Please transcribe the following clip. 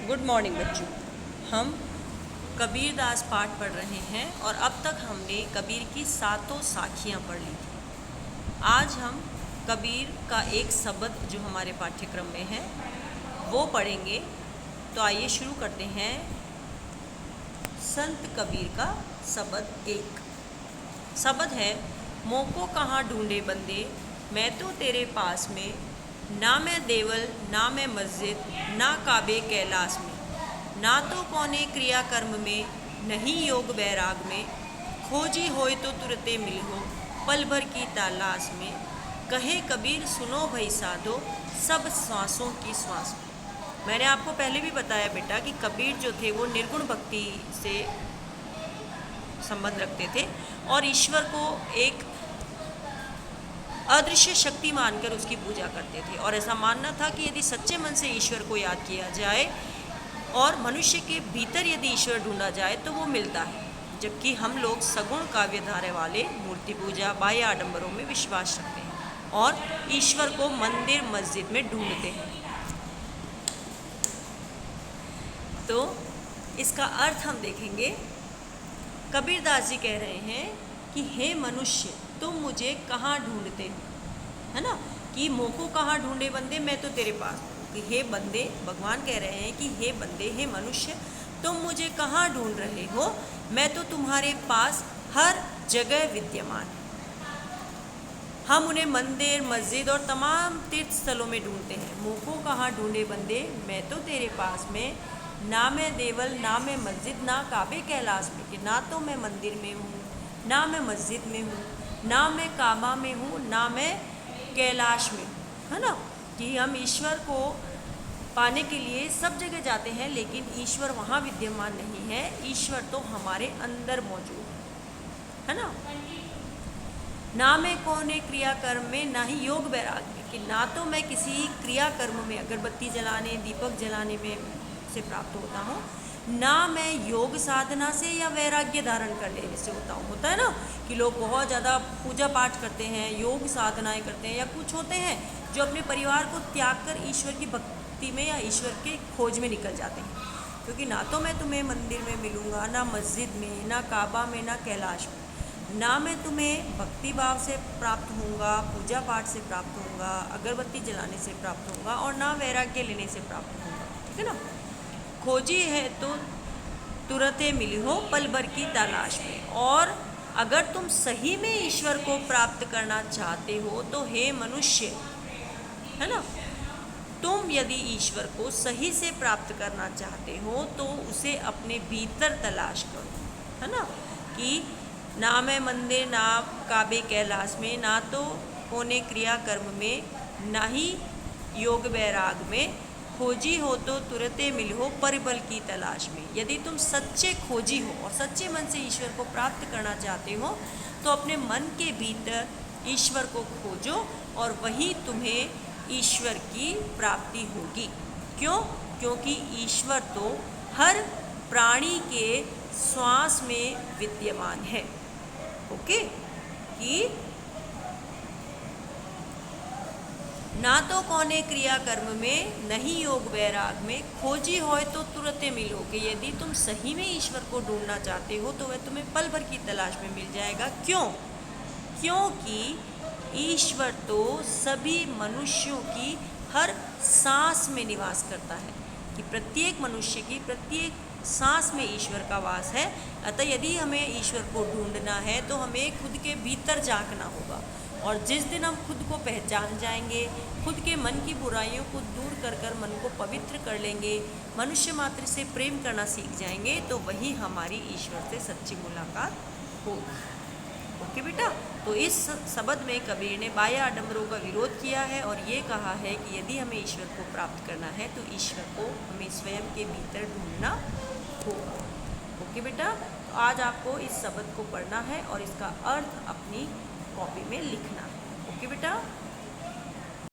Good morning बच्चों। हम कबीर दास पाठ पढ़ रहे हैं और अब तक हमने कबीर की सातों साखियाँ पढ़ ली थी। आज हम कबीर का एक शब्द जो हमारे पाठ्यक्रम में है वो पढ़ेंगे। तो आइए शुरू करते हैं। संत कबीर का शब्द एक शब्द है, मोको कहाँ ढूंढे बंदे, मैं तो तेरे पास में, ना मैं देवल ना मैं मस्जिद ना काबे कैलाश में, ना तो कौने क्रिया कर्म में नहीं योग वैराग में, खोजी होए तो तुरते मिल हो पल भर की तलाश में, कहे कबीर सुनो भई साधो सब श्वासों की श्वास में। मैंने आपको पहले भी बताया बेटा कि कबीर जो थे वो निर्गुण भक्ति से संबंध रखते थे और ईश्वर को एक अदृश्य शक्ति मानकर उसकी पूजा करते थे। और ऐसा मानना था कि यदि सच्चे मन से ईश्वर को याद किया जाए और मनुष्य के भीतर यदि ईश्वर ढूंढा जाए तो वो मिलता है। जबकि हम लोग सगुण काव्यधारा वाले मूर्ति पूजा बाह्य आडंबरों में विश्वास रखते हैं और ईश्वर को मंदिर मस्जिद में ढूंढते हैं। तो इसका अर्थ हम देखेंगे। कबीरदास जी कह रहे हैं कि हे मनुष्य तुम मुझे कहाँ ढूंढते हो, है ना, कि मोको कहाँ ढूंढे बंदे, मैं तो तेरे पास हूँ। कि हे बंदे, भगवान कह रहे हैं कि हे बंदे, हे मनुष्य तुम मुझे कहाँ ढूंढ रहे हो, मैं तो तुम्हारे पास हर जगह विद्यमान। हम उन्हें मंदिर मस्जिद और तमाम तीर्थ स्थलों में ढूंढते हैं। मोको कहाँ ढूंढे बंदे, मैं तो तेरे पास में, ना मैं देवल ना मैं मस्जिद ना काबे कैलाश में, कि ना तो मैं मंदिर में हूँ ना मैं मस्जिद में हूँ, ना मैं काबा में हूँ ना मैं कैलाश में, है ना। कि हम ईश्वर को पाने के लिए सब जगह जाते हैं लेकिन ईश्वर वहाँ विद्यमान नहीं है। ईश्वर तो हमारे अंदर मौजूद है ना। ना मैं कौने क्रिया कर्म में ना ही योग वैराग में, कि ना तो मैं किसी क्रिया कर्म में अगरबत्ती जलाने दीपक जलाने में से प्राप्त होता हूँ, ना मैं योग साधना से या वैराग्य धारण कर लेने से होता है ना कि लोग बहुत ज़्यादा पूजा पाठ करते हैं, योग साधनाएं करते हैं, या कुछ होते हैं जो अपने परिवार को त्याग कर ईश्वर की भक्ति में या ईश्वर के खोज में निकल जाते हैं। क्योंकि ना तो मैं तुम्हें मंदिर में मिलूँगा ना मस्जिद में ना काबा में ना कैलाश में, ना मैं तुम्हें भक्ति भाव से प्राप्त होऊंगा, पूजा पाठ से प्राप्त होऊंगा, अगरबत्ती जलाने से प्राप्त होऊंगा, और ना वैराग्य लेने से प्राप्त होऊंगा। ठीक है ना। खोजी है तो तुरंत मिली हो पल भर की तलाश में। और अगर तुम सही में ईश्वर को प्राप्त करना चाहते हो तो हे मनुष्य, है ना, तुम यदि ईश्वर को सही से प्राप्त करना चाहते हो तो उसे अपने भीतर तलाश करो, है ना। कि ना मैं मंदिर ना काबे कैलाश में, ना तो होने क्रिया कर्म में, ना ही योग वैराग में, खोजी हो तो तुरते मिल हो परिबल की तलाश में। यदि तुम सच्चे खोजी हो और सच्चे मन से ईश्वर को प्राप्त करना चाहते हो तो अपने मन के भीतर ईश्वर को खोजो और वही तुम्हें ईश्वर की प्राप्ति होगी। क्यों? क्योंकि ईश्वर तो हर प्राणी के श्वास में विद्यमान है। ओके। कि ना तो कौने क्रिया कर्म में नहीं योग वैराग में, खोजी होए तो तुरते मिलो। कि यदि तुम सही में ईश्वर को ढूंढना चाहते हो तो वह तुम्हें पल भर की तलाश में मिल जाएगा। क्यों? क्योंकि ईश्वर तो सभी मनुष्यों की हर सांस में निवास करता है। कि प्रत्येक मनुष्य की प्रत्येक सांस में ईश्वर का वास है। अतः यदि हमें ईश्वर को ढूंढना है तो हमें खुद के भीतर झांकना होगा। और जिस दिन हम खुद को पहचान जाएंगे, खुद के मन की बुराइयों को दूर कर कर मन को पवित्र कर लेंगे, मनुष्य मात्र से प्रेम करना सीख जाएंगे, तो वही हमारी ईश्वर से सच्ची मुलाकात होगी। ओके बेटा। तो इस शब्द में कबीर ने बाह्य आडंबरों का विरोध किया है और ये कहा है कि यदि हमें ईश्वर को प्राप्त करना है तो ईश्वर को हमें स्वयं के भीतर ढूंढना होगा। ओके बेटा। तो आज आपको इस शब्द को पढ़ना है और इसका अर्थ अपनी कॉपी में लिखना है। ओके बेटा।